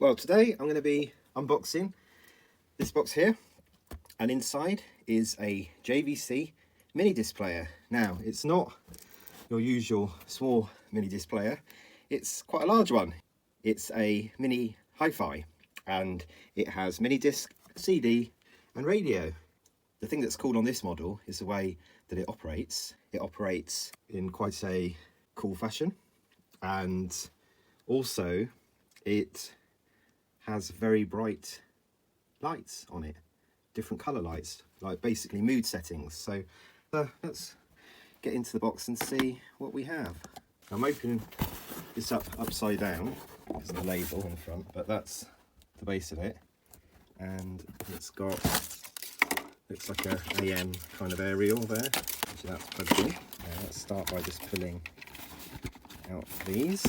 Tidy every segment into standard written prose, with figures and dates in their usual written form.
Well, today I'm going to be unboxing this box here, and inside is a JVC Minidisc player. Now, it's not your usual small Minidisc player, it's quite a large one. It's a mini hi-fi, and it has Minidisc, CD and radio. The thing that's cool on this model is the way that it operates. It operates in quite a cool fashion, and also it has very bright lights on it, different color lights, like basically mood settings. So let's get into the box and see what we have. I'm opening this up upside down because of the label on the front, but that's the base of it, and it's got, looks like a AM kind of aerial there, so that's plugged in. Let's start by just pulling out these.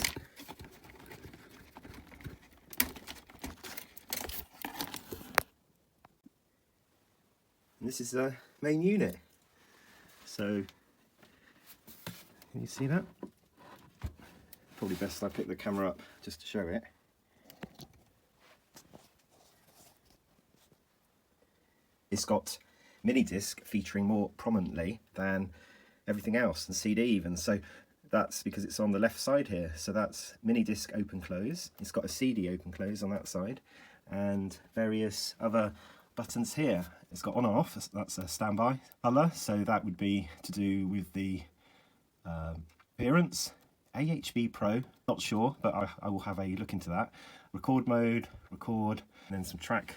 And this is the main unit. So, can you see that? Probably best I pick the camera up just to show it. It's got Minidisc featuring more prominently than everything else, and CD even. So that's because it's on the left side here. So that's Minidisc open close. It's got a CD open close on that side, and various other buttons here. It's got on and off, that's a standby colour, so that would be to do with the appearance. AHB Pro, not sure, but I will have a look into that. Record mode, record, and then some track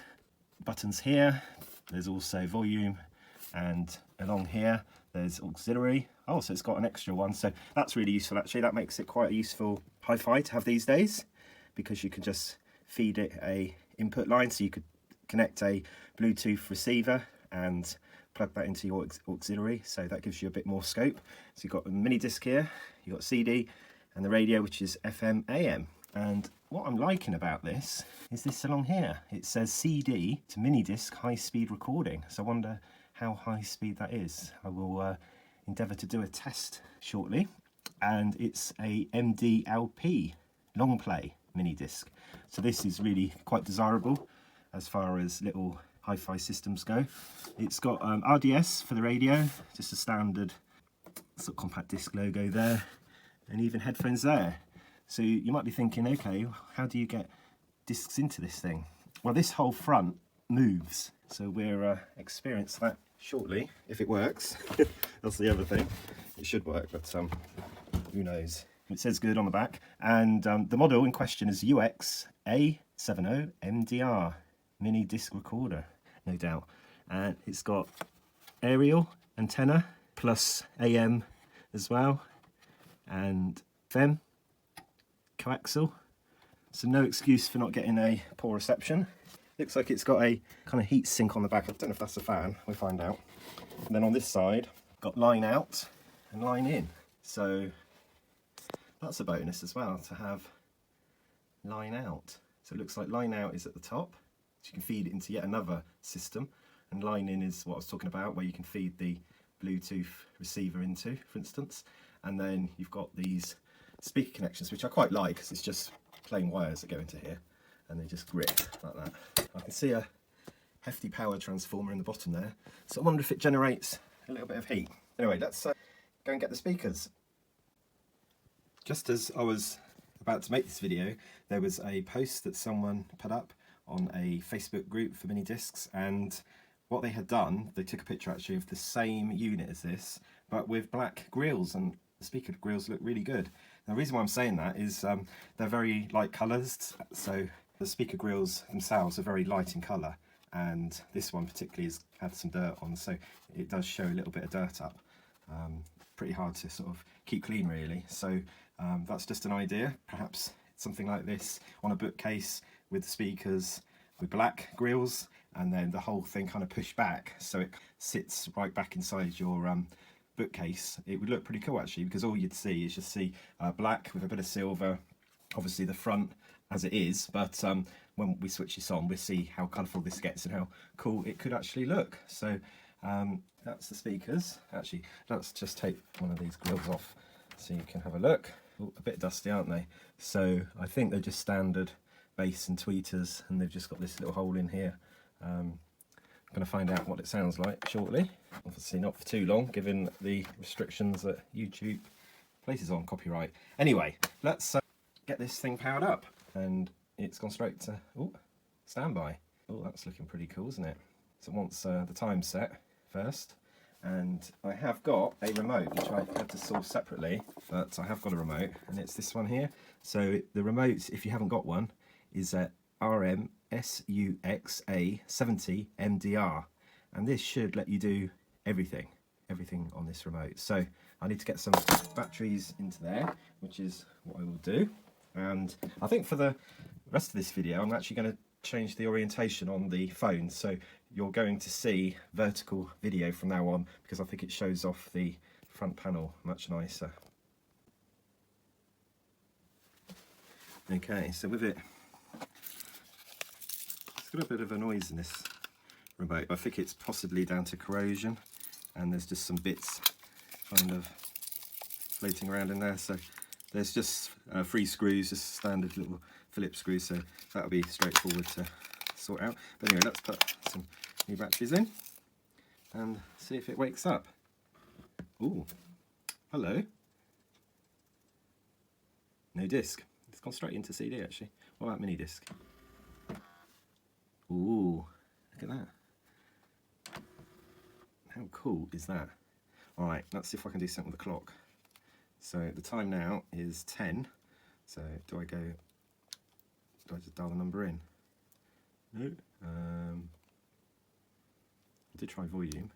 buttons here. There's also volume, and along here there's auxiliary. Oh, so it's got an extra one, so that's really useful actually. That makes it quite a useful hi-fi to have these days, because you can just feed it a input line, so you could connect a Bluetooth receiver and plug that into your auxiliary, so that gives you a bit more scope. So you've got a mini disc here, you've got CD, and the radio, which is FM AM. And what I'm liking about this is this along here. It says CD to mini disc high speed recording. So I wonder how high speed that is. I will endeavour to do a test shortly. And it's a MDLP long play mini disc. So this is really quite desirable as far as little hi-fi systems go. It's got RDS for the radio, just a standard sort of compact disc logo there, and even headphones there. So you might be thinking, okay, how do you get discs into this thing? Well, this whole front moves, so we'll experience that shortly, if it works. That's the other thing. It should work, but who knows. It says good on the back, and the model in question is UX-A70 MDR mini disc recorder, no doubt. And it's got aerial antenna plus AM as well, and FM coaxial, so no excuse for not getting a poor reception. Looks like it's got a kind of heat sink on the back. I don't know if that's a fan, we'll find out. And then on this side, got line out and line in, so that's a bonus as well, to have line out. So it looks like line out is at the top, so you can feed it into yet another system, and line in is what I was talking about, where you can feed the Bluetooth receiver into, for instance. And then you've got these speaker connections, which I quite like, because it's just plain wires that go into here, and they just grip like that. I can see a hefty power transformer in the bottom there, so I wonder if it generates a little bit of heat. Anyway, let's go and get the speakers. Just as I was about to make this video, there was a post that someone put up on a Facebook group for mini discs, and what they had done, they took a picture actually of the same unit as this, but with black grills, and the speaker grills look really good. Now, the reason why I'm saying that is they're very light colours, so the speaker grills themselves are very light in colour, and this one particularly has had some dirt on, so it does show a little bit of dirt up. Pretty hard to sort of keep clean really, so that's just an idea. Perhaps something like this on a bookcase with the speakers with black grills, and then the whole thing kind of pushed back so it sits right back inside your bookcase. It would look pretty cool actually, because all you'd see is just see black with a bit of silver, obviously the front as it is, but when we switch this on, we'll see how colourful this gets and how cool it could actually look. So that's the speakers. Actually, let's just take one of these grills off so you can have a look. Ooh, a bit dusty, aren't they? So I think they're just standard bass and tweeters, and they've just got this little hole in here. I'm going to find out what it sounds like shortly. Obviously not for too long, given the restrictions that YouTube places on copyright. Anyway, let's get this thing powered up, and it's gone straight to standby. Oh, that's looking pretty cool, isn't it? So it wants the time set first, and I have got a remote which I had to source separately, but I have got a remote, and it's this one here. So the remote, if you haven't got one, is a RM UX-A70 MDR, and this should let you do everything on this remote. So I need to get some batteries into there, which is what I will do. And I think for the rest of this video, I'm actually going to change the orientation on the phone, so you're going to see vertical video from now on, because I think it shows off the front panel much nicer. Okay, so with it, it's got a bit of a noise in this remote. I think it's possibly down to corrosion, and there's just some bits kind of floating around in there. So there's just 3 screws, just standard little Phillips screws, so that'll be straightforward to sort out. But anyway, let's put some new batteries in and see if it wakes up. Ooh, hello. No disc. It's gone straight into CD actually. What about mini disc? Ooh, look at that. How cool is that? Alright, let's see if I can do something with the clock. So the time now is 10. So do I just dial the number in? No. I did try volume.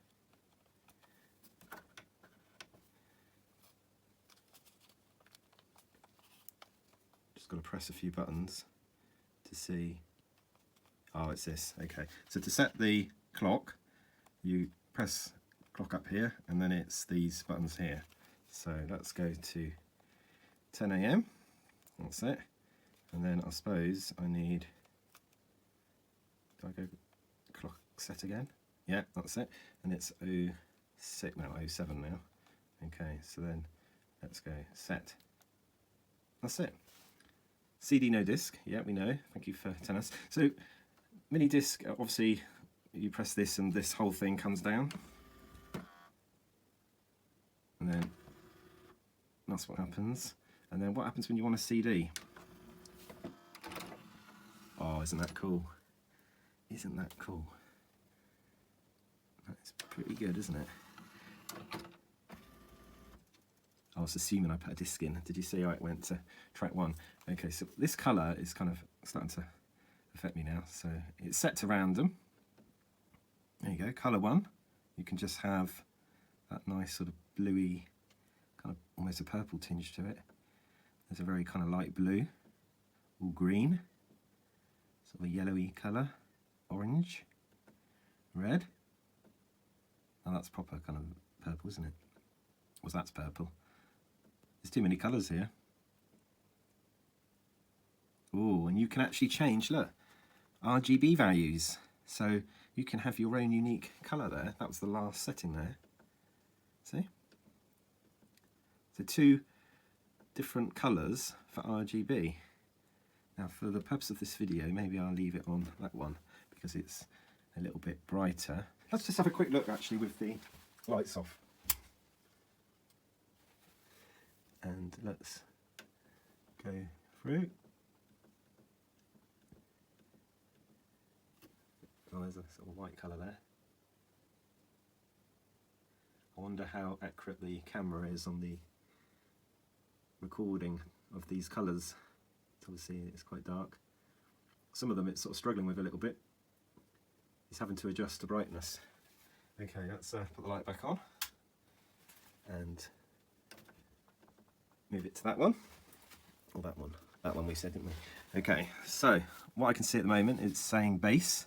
Just got to press a few buttons to see. Oh, it's this. Okay. So to set the clock, you press clock up here, and then it's these buttons here. So let's go to 10 AM. That's it. And then I suppose I need, do I go clock set again? Yeah, that's it. And it's 06 now, 07 now. Okay, so then let's go set. That's it. CD no disc, yeah, we know. Thank you for telling us. So mini disc, obviously you press this and this whole thing comes down. And then that's what happens. And then what happens when you want a CD? Oh, isn't that cool? Isn't that cool? That's pretty good, isn't it? I was assuming I put a disc in. Did you see how it went to track 1? Okay, so this colour is kind of starting to affect me now. So it's set to random. There you go, colour 1. You can just have that nice sort of bluey, kind of almost a purple tinge to it. There's a very kind of light blue, all green, sort of a yellowy colour, orange, red. Oh, that's proper kind of purple, isn't it? Well, that's purple. There's too many colours here. Oh, and you can actually change, look, RGB values. So you can have your own unique colour there. That was the last setting there. See? So 2 different colours for RGB. Now for the purpose of this video, maybe I'll leave it on that one because it's a little bit brighter. Let's just have a quick look actually with the lights off. And let's go through. Oh, there's a sort of white colour there. I wonder how accurate the camera is on the recording of these colours. Obviously it's quite dark. Some of them it's sort of struggling with a little bit. It's having to adjust the brightness. Okay, let's put the light back on and move it to that one, or that one. That one we said, didn't we? Okay, so what I can see at the moment is saying bass.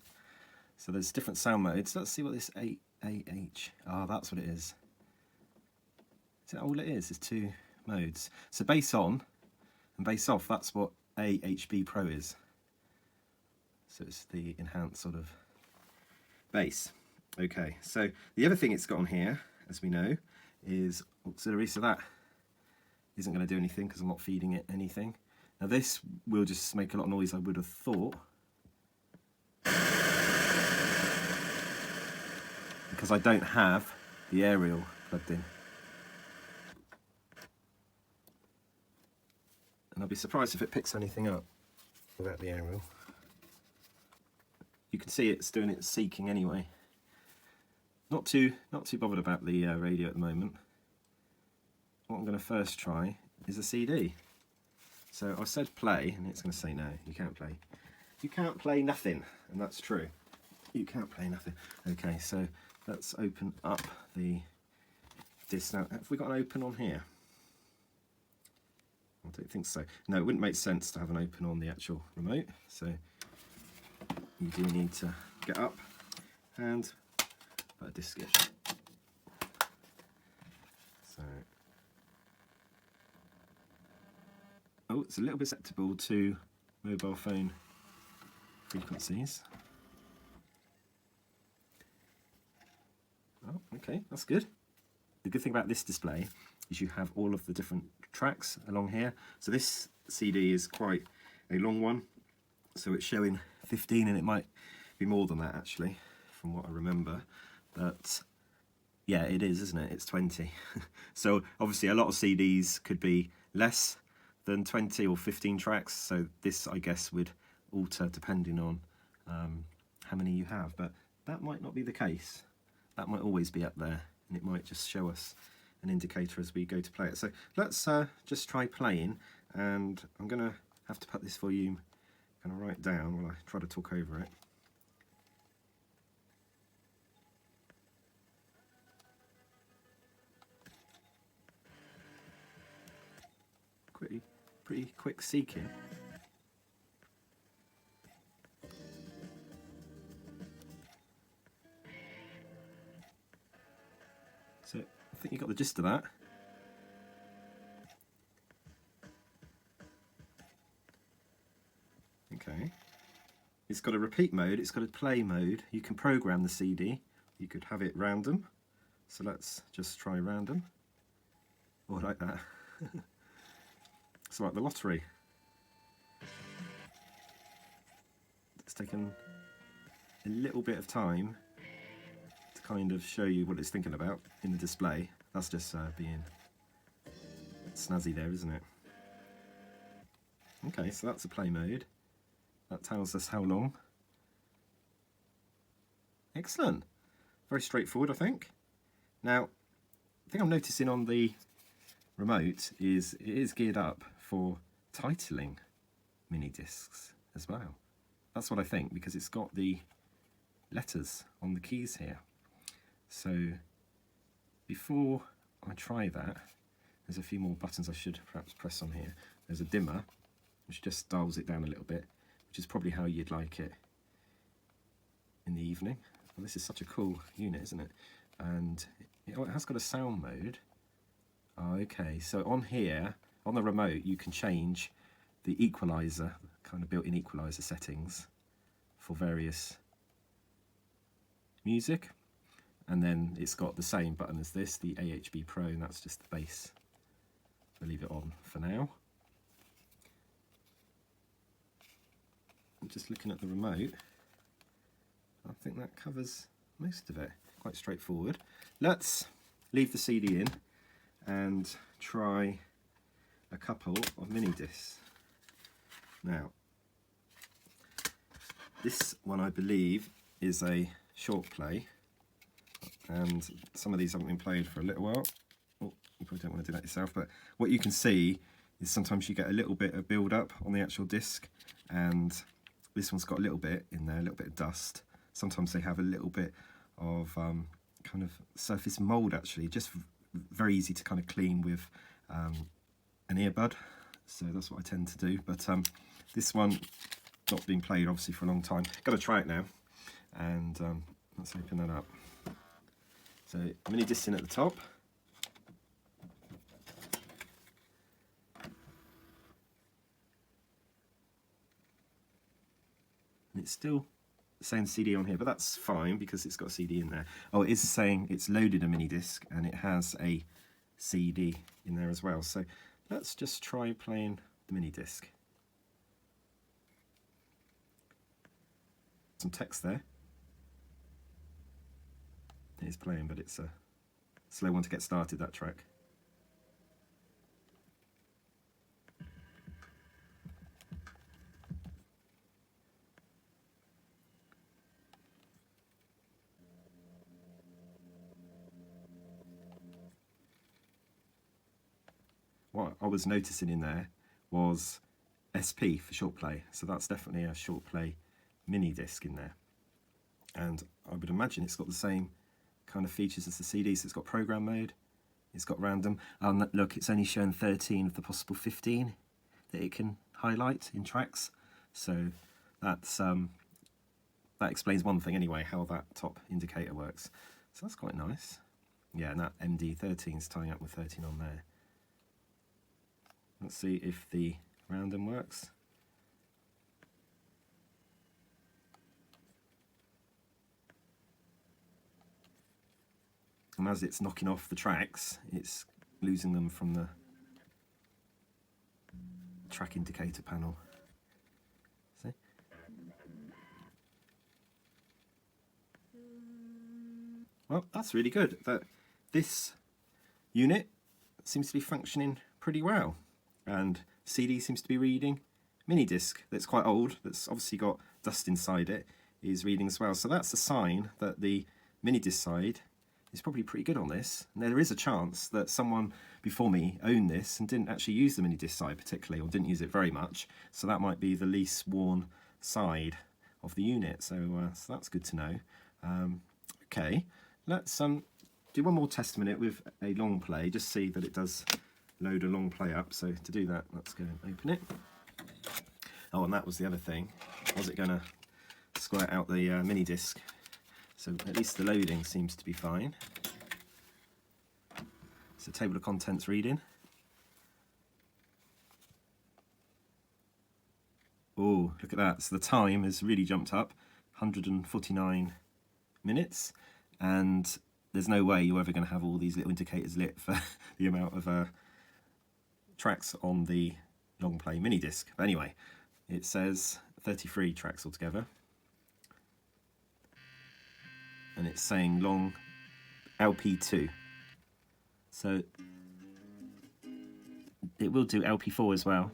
So there's different sound modes. Let's see what this AH. Oh, that's what it is. Is that all it is? There's 2 modes. So bass on and bass off, that's what AHB Pro is. So it's the enhanced sort of bass. Okay, so the other thing it's got on here, as we know, is auxiliary. So that isn't going to do anything because I'm not feeding it anything. Now this will just make a lot of noise, I would have thought, because I don't have the aerial plugged in. And I'd be surprised if it picks anything up without the aerial. You can see it's doing its seeking anyway. Not too bothered about the radio at the moment. What I'm going to first try is a CD. So I said play, and it's going to say no, you can't play. You can't play nothing, and that's true. You can't play nothing. Okay, so let's open up the disc. Now, have we got an open on here? I don't think so. No, it wouldn't make sense to have an open on the actual remote, so you do need to get up and put a disc in. So, oh, it's a little bit susceptible to mobile phone frequencies. Oh, okay, that's good. The good thing about this display is you have all of the different tracks along here. So this CD is quite a long one, so it's showing 15, and it might be more than that actually, from what I remember. But yeah, it is, isn't it? It's 20. So obviously a lot of CDs could be less than 20 or 15 tracks, so this I guess would alter depending on how many you have, but that might not be the case. That might always be up there, and it might just show us an indicator as we go to play it. So let's just try playing, and I'm going to have to put this volume kind of right down while I try to talk over it. Pretty quick seeking. So I think you got the gist of that. Okay. It's got a repeat mode, it's got a play mode. You can program the CD. You could have it random. So let's just try random. Oh, I like that. It's like the lottery. It's taken a little bit of time to kind of show you what it's thinking about in the display. That's just being snazzy there, isn't it? Okay, so that's a play mode. That tells us how long. Excellent. Very straightforward, I think. Now, the thing I'm noticing on the remote is it is geared up for titling mini discs as well. That's what I think, because it's got the letters on the keys here. So before I try that, there's a few more buttons I should perhaps press on here. There's a dimmer, which just dials it down a little bit, which is probably how you'd like it in the evening. Well, this is such a cool unit, isn't it? And it has got a sound mode. Oh, okay, so on here, on the remote, you can change the equalizer, kind of built-in equalizer settings for various music. And then it's got the same button as this, the AHB Pro, and that's just the bass. We'll leave it on for now. I'm just looking at the remote. I think that covers most of it. Quite straightforward. Let's leave the CD in and try a couple of mini discs. Now, this one I believe is a short play, and some of these haven't been played for a little while. Oh, you probably don't want to do that yourself, but what you can see is sometimes you get a little bit of build up on the actual disc, and this one's got a little bit in there, a little bit of dust. Sometimes they have a little bit of kind of surface mould actually, just very easy to kind of clean with an earbud, so that's what I tend to do. But this one not been played obviously for a long time. Got to try it now, and let's open that up. So mini disc in at the top. And it's still saying CD on here, but that's fine because it's got a CD in there. Oh, it is saying it's loaded a mini disc and it has a CD in there as well. So let's just try playing the mini disc. Some text there. It is playing, but it's a slow one to get started, that track. What I was noticing in there was SP for short play, so that's definitely a short play mini disc in there. And I would imagine it's got the same kind of features as the CD, so it's got program mode, it's got random. Look, it's only shown 13 of the possible 15 that it can highlight in tracks, so that's that explains one thing anyway, how that top indicator works. So that's quite nice. Yeah, and that MD13 is tying up with 13 on there. Let's see if the random works. And as it's knocking off the tracks, it's losing them from the track indicator panel. See? Well, that's really good. This unit seems to be functioning pretty well. And CD seems to be reading. Mini disc that's quite old, that's obviously got dust inside it, is reading as well. So that's a sign that the mini disc side is probably pretty good on this. And there is a chance that someone before me owned this and didn't actually use the mini disc side particularly, or didn't use it very much. So that might be the least worn side of the unit. So, so that's good to know. Okay, let's do one more test minute with a long play, just see that it does load a long play up. So to do that, let's go and open it. Oh, and that was the other thing. Was it going to squirt out the mini disc? So at least the loading seems to be fine. So table of contents reading. Oh, look at that. So the time has really jumped up, 149 minutes. And there's no way you're ever going to have all these little indicators lit for the amount of tracks on the long play mini disc. But anyway, it says 33 tracks altogether, and it's saying long LP2, so it will do LP4 as well.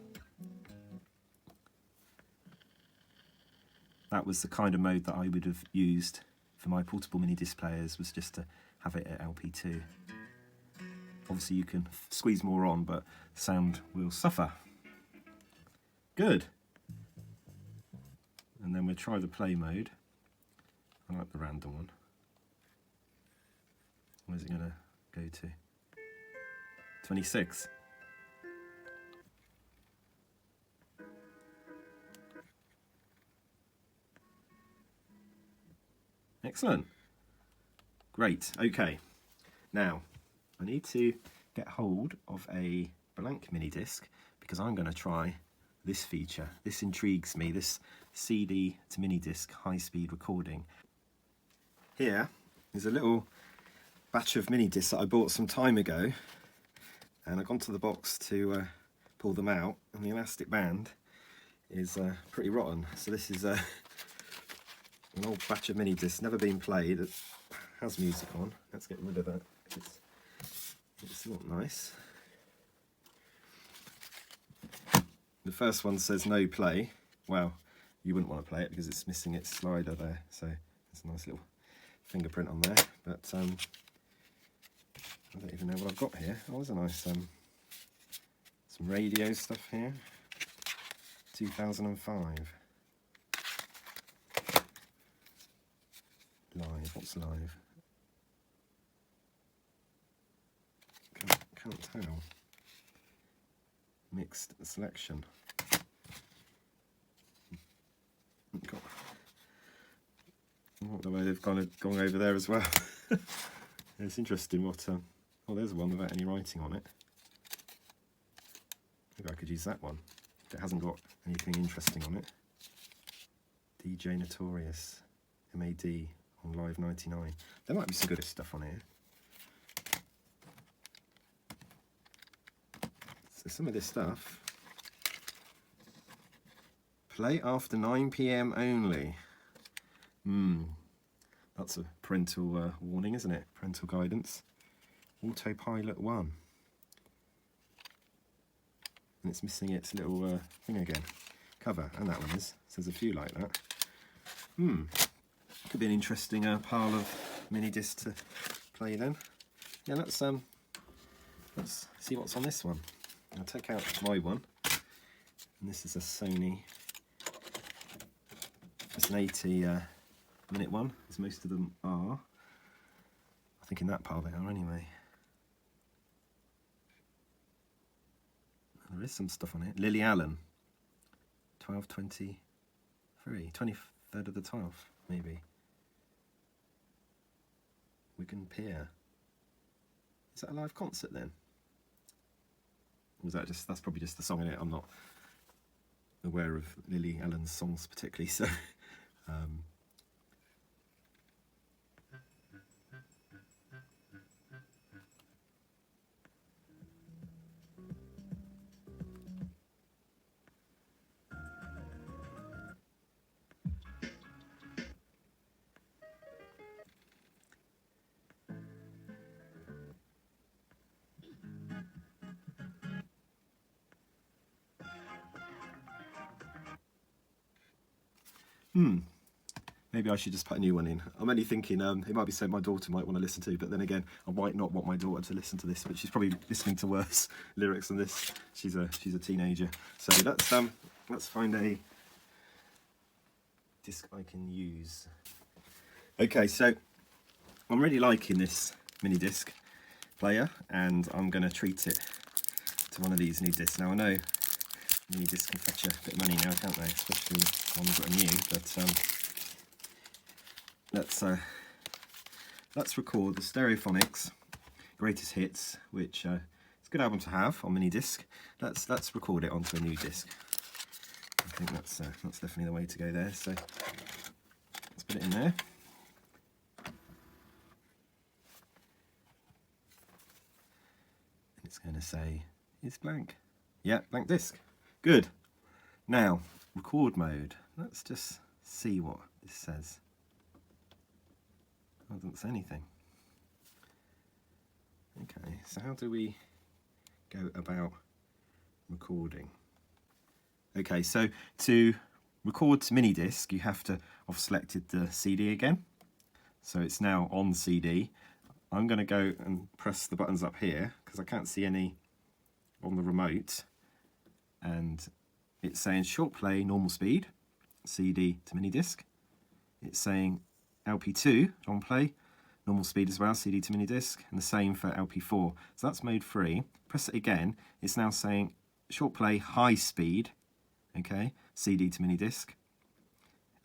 That was the kind of mode that I would have used for my portable mini disc players, was just to have it at LP2. Obviously you can squeeze more on, but sound will suffer. Good. And then we'll try the play mode. I like the random one. Where's it going to go to? 26. Excellent. Great. Okay. Now, I need to get hold of a blank mini disc because I'm going to try this feature. This intrigues me, this CD to mini disc high-speed recording. Here is a little batch of mini discs that I bought some time ago, and I've gone to the box to pull them out, and the elastic band is pretty rotten. So this is an old batch of mini discs, never been played. It has music on. Let's get rid of that. It's not nice. The first one says no play. Well, you wouldn't want to play it because it's missing its slider there. So it's a nice little fingerprint on there. But I don't even know what I've got here. Oh, there's a nice some radio stuff here. 2005. Live. What's live? Can't tell. Mixed selection. What the way they've gone over there as well. It's interesting what. Oh, there's one without any writing on it. Maybe I could use that one. It hasn't got anything interesting on it. DJ Notorious, MAD on Live 99. There might be some good stuff on here. So some of this stuff. Play after 9 PM only. That's a parental warning, isn't it? Parental guidance. Autopilot 1. And it's missing its little thing again. Cover, and that one is. So there's a few like that. Could be an interesting pile of mini discs to play then. Yeah, let's see what's on this one. I'll take out my one. And this is a Sony. It's an 80 minute one, as most of them are. I think in that pile they are anyway. There is some stuff on it. Lily Allen, 1223, 23rd of the 12th, maybe. Wigan Pier. Is that a live concert then? Or was that just, that's probably just the song in it. I'm not aware of Lily Allen's songs particularly, so maybe I should just put a new one in. I'm only thinking it might be something my daughter might want to listen to, but then again, I might not want my daughter to listen to this, but she's probably listening to worse lyrics than this. She's a teenager. So let's find a disc I can use. Okay, so I'm really liking this mini disc player, and I'm going to treat it to one of these new discs. Now I know mini discs can fetch a bit of money now, can't they? Especially ones that are new, but let's record the Stereophonics Greatest Hits, which is a good album to have on mini disc. Let's record it onto a new disc. I think that's definitely the way to go there. So let's put it in there. And it's going to say it's blank. Yeah, blank disc. Good. Now record mode. Let's just see what this says. It doesn't say anything. Okay, so how do we go about recording? Okay, so to record to mini disc, you have to have selected the CD again. So it's now on CD. I'm going to go and press the buttons up here because I can't see any on the remote. And it's saying short play, normal speed, CD to mini disc. It's saying LP2 on play, normal speed as well, CD to mini disc, and the same for LP4. So that's mode 3. Press it again. It's now saying short play, high speed, okay, CD to mini disc.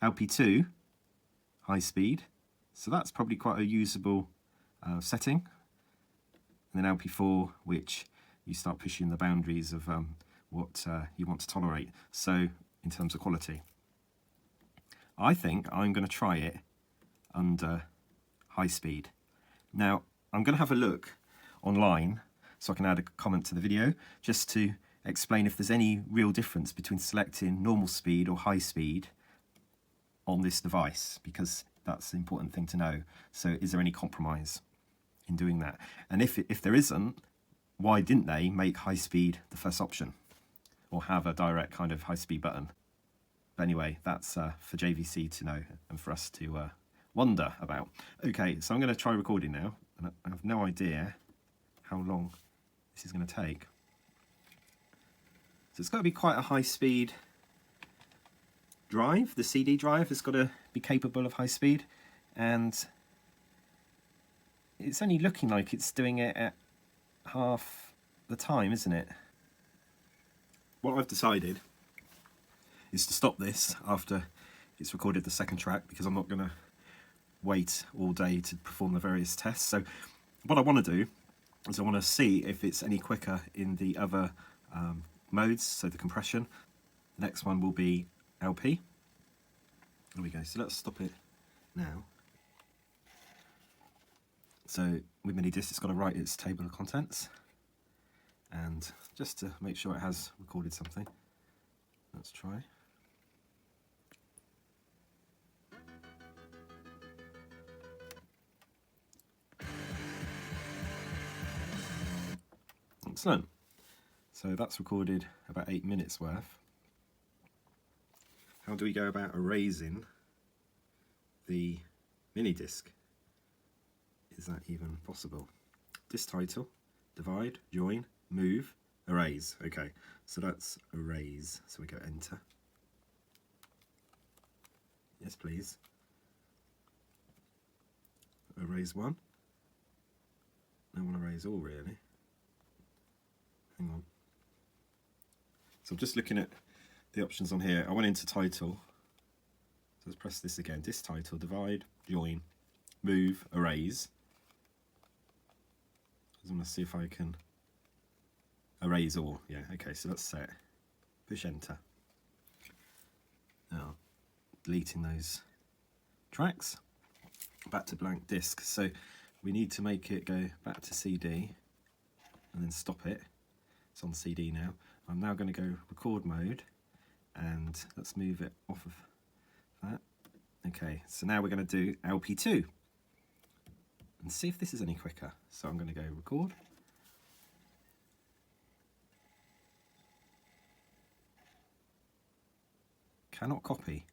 LP2, high speed. So that's probably quite a usable setting. And then LP4, which you start pushing the boundaries of what you want to tolerate. So in terms of quality, I think I'm going to try it under high speed. Now I'm going to have a look online so I can add a comment to the video just to explain if there's any real difference between selecting normal speed or high speed on this device, because that's the important thing to know. So is there any compromise in doing that? And if there isn't, why didn't they make high speed the first option or have a direct kind of high speed button? But anyway, that's for JVC to know and for us to wonder about. Okay, so I'm going to try recording now, and I have no idea how long this is going to take. So it's got to be quite a high speed drive. The CD drive has got to be capable of high speed, and it's only looking like it's doing it at half the time, isn't it? What I've decided is to stop this after it's recorded the second track, because I'm not going to wait all day to perform the various tests. So what I want to do is I want to see if it's any quicker in the other modes, so the compression. The next one will be LP. There we go. So let's stop it now. So with mini disc, it's got to write its table of contents, and just to make sure it has recorded something, let's try. Excellent. So that's recorded about 8 minutes worth. How do we go about erasing the mini disc? Is that even possible? Disc title, divide, join, move, erase. Okay, so that's erase. So we go enter. Yes, please. Erase one. I want to erase all, really. Hang on. So I'm just looking at the options on here. I went into title. So let's press this again. Disc title, divide, join, move, erase. I want to see if I can erase all. Yeah, okay, so that's set. Push enter. Now, deleting those tracks. Back to blank disc. So we need to make it go back to CD and then stop it. It's on CD now. I'm now going to go record mode and let's move it off of that. Okay, so now we're going to do LP2 and see if this is any quicker. So I'm going to go record. Cannot copy.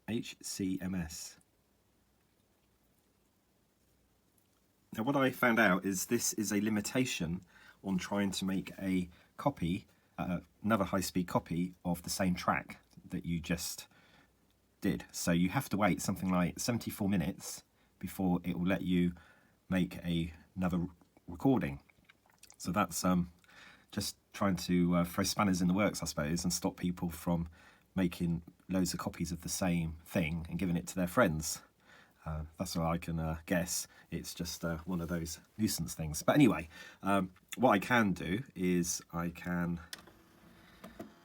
HCMS. Now what I found out is this is a limitation on trying to make a copy, another high-speed copy of the same track that you just did. So you have to wait something like 74 minutes before it will let you make another recording. So that's just trying to throw spanners in the works, I suppose, and stop people from making loads of copies of the same thing and giving it to their friends. That's all I can guess. It's just one of those nuisance things. But anyway, what I can do is I can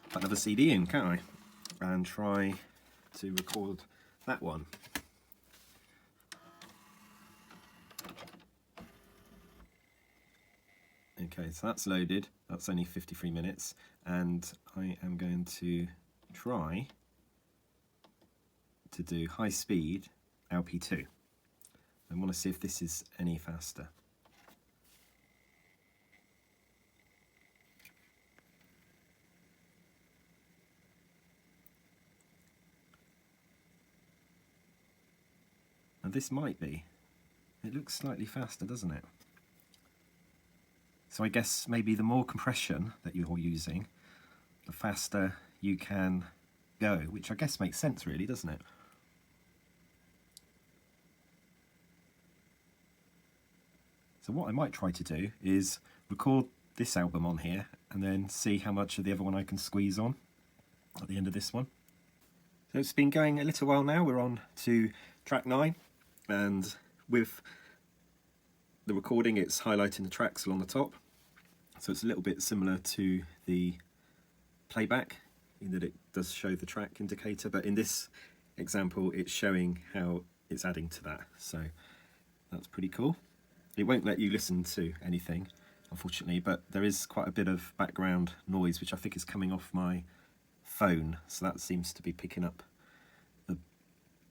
put another CD in, can't I? And try to record that one. Okay, so that's loaded. That's only 53 minutes. And I am going to try to do high speed LP2. I want to see if this is any faster. And this might be. It looks slightly faster, doesn't it? So I guess maybe the more compression that you're using, the faster you can go, which I guess makes sense really, doesn't it? So what I might try to do is record this album on here and then see how much of the other one I can squeeze on at the end of this one. So it's been going a little while now. We're on to track 9, and with the recording it's highlighting the tracks along the top. So it's a little bit similar to the playback in that it does show the track indicator, but in this example it's showing how it's adding to that. So that's pretty cool. It won't let you listen to anything, unfortunately, but there is quite a bit of background noise which I think is coming off my phone, so that seems to be picking up the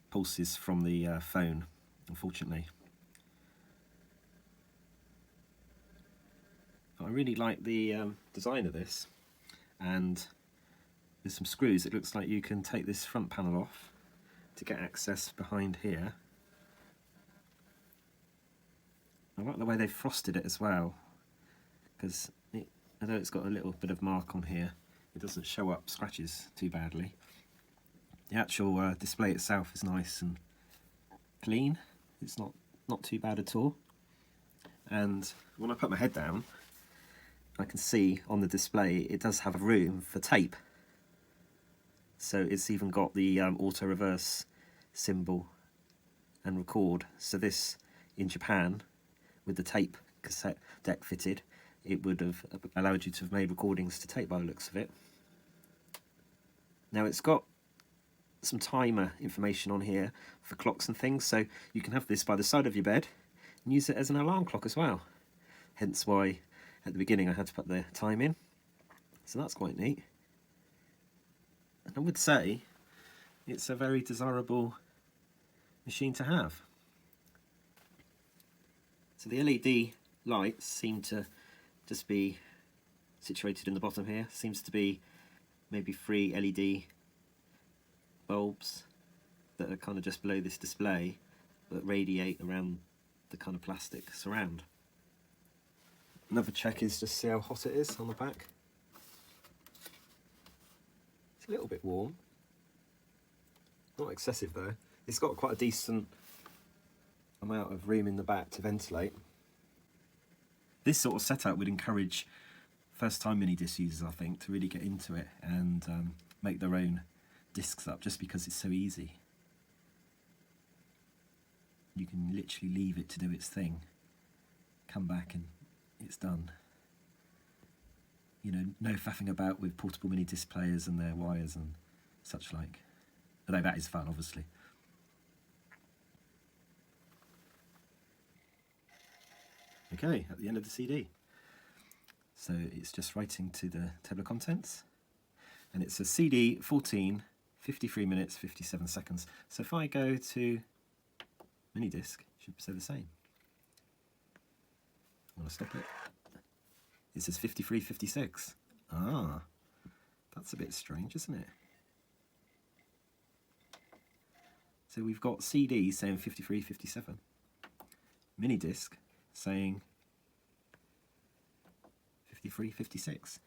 pulses from the phone, unfortunately. But I really like the design of this, and with some screws it looks like you can take this front panel off to get access behind here. I like the way they've frosted it as well, because although it's got a little bit of mark on here, it doesn't show up scratches too badly. The actual display itself is nice and clean. It's not too bad at all. And when I put my head down, I can see on the display it does have room for tape. So it's even got the auto reverse symbol and record. So this in Japan, with the tape cassette deck fitted, it would have allowed you to have made recordings to tape by the looks of it. Now it's got some timer information on here for clocks and things, so you can have this by the side of your bed and use it as an alarm clock as well. Hence why at the beginning I had to put the time in. So that's quite neat. And I would say it's a very desirable machine to have. So the LED lights seem to just be situated in the bottom here. Seems to be maybe 3 LED bulbs that are kind of just below this display that radiate around the kind of plastic surround. Another check is just see how hot it is on the back. It's a little bit warm. Not excessive though. It's got quite a decent amount of room in the back to ventilate. This sort of setup would encourage first-time Minidisc users, I think, to really get into it and make their own discs up, just because it's so easy. You can literally leave it to do its thing, come back and it's done. You know, no faffing about with portable Minidisc players and their wires and such like. Although that is fun, obviously. Okay, at the end of the CD. So it's just writing to the table of contents. And it's a CD 14, 53 minutes, 57 seconds. So if I go to Minidisc, it should say the same. I'm going to stop it. It says 53:56. Ah, that's a bit strange, isn't it? So we've got CD saying 53:57. Minidisc saying 53:56.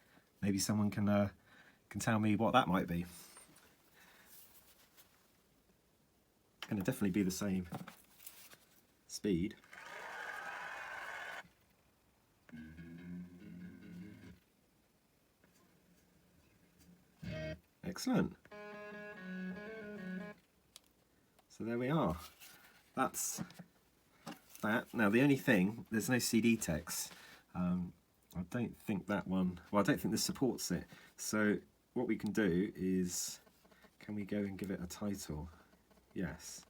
Maybe someone can tell me what that might be. It's going to definitely be the same speed. Excellent. So there we are. That's that. Now the only thing, there's no CD text. I don't think that one, well I don't think this supports it. So what we can do is, can we go and give it a title? Yes.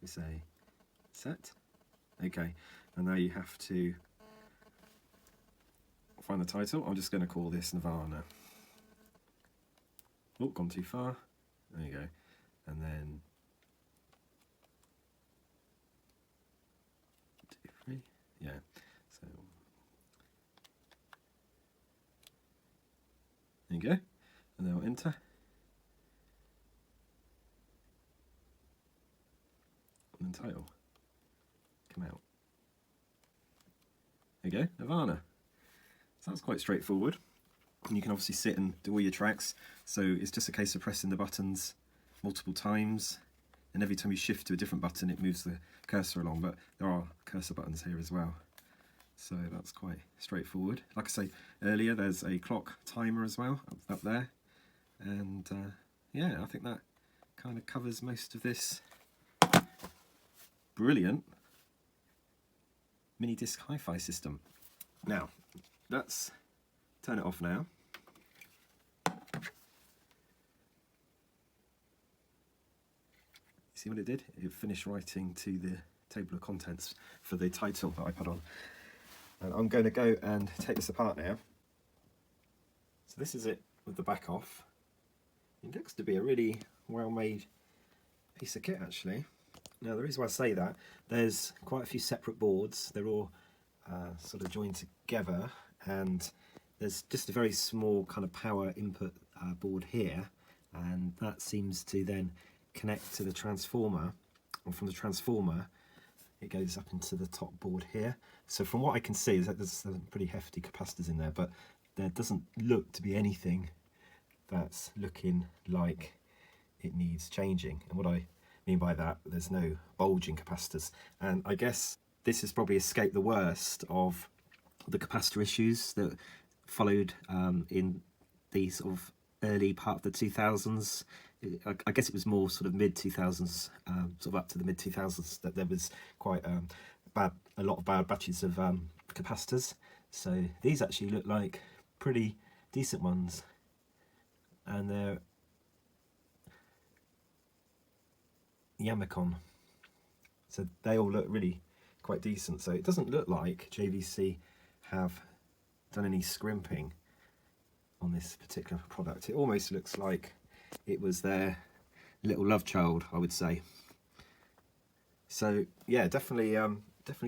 We say set. Okay. And now you have to find the title. I'm just going to call this Nirvana. Oh, gone too far. There you go. And then 2, 3. Yeah. So there you go. And then I'll enter. And then title. Come out. There you go, Nirvana. So that's quite straightforward. And you can obviously sit and do all your tracks. So it's just a case of pressing the buttons multiple times. And every time you shift to a different button, it moves the cursor along. But there are cursor buttons here as well. So that's quite straightforward. Like I say earlier, there's a clock timer as well up there. And yeah, I think that kind of covers most of this brilliant Minidisc hi-fi system. Now, let's turn it off now. See what it did? It finished writing to the table of contents for the title that I put on. And I'm going to go and take this apart now. So this is it with the back off. It looks to be a really well-made piece of kit actually. Now the reason why I say that, there's quite a few separate boards. They're all sort of joined together, and there's just a very small kind of power input board here, and that seems to then connect to the transformer, and from the transformer it goes up into the top board here. So from what I can see is that there's some pretty hefty capacitors in there, but there doesn't look to be anything that's looking like it needs changing. And what I mean by that, there's no bulging capacitors, and I guess this has probably escaped the worst of the capacitor issues that followed in the sort of early part of the 2000s. I guess it was more sort of mid 2000s, sort of up to the mid 2000s, that there was quite a lot of bad batches of capacitors. So these actually look like pretty decent ones, and they're Yamacon, so they all look really quite decent. So it doesn't look like JVC have done any scrimping on this particular product. It almost looks like it was their little love child, I would say. So yeah, definitely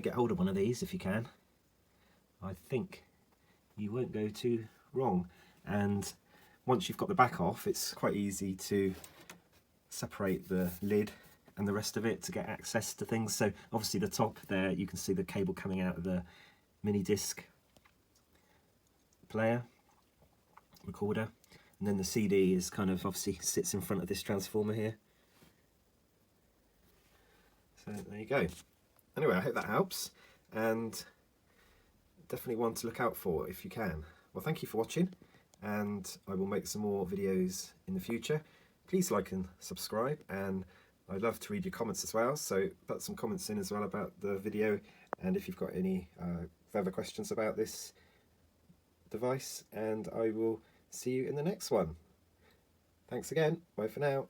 get hold of one of these if you can. I think you won't go too wrong. And once you've got the back off, it's quite easy to separate the lid and the rest of it to get access to things. So obviously the top there, you can see the cable coming out of the mini disc player recorder, and then the CD is kind of obviously sits in front of this transformer here. So there you go. Anyway, I hope that helps, and definitely one to look out for if you can. Well, thank you for watching, and I will make some more videos in the future. Please like and subscribe, and I'd love to read your comments as well, so put some comments in as well about the video, and if you've got any further questions about this device, and I will see you in the next one. Thanks again, bye for now.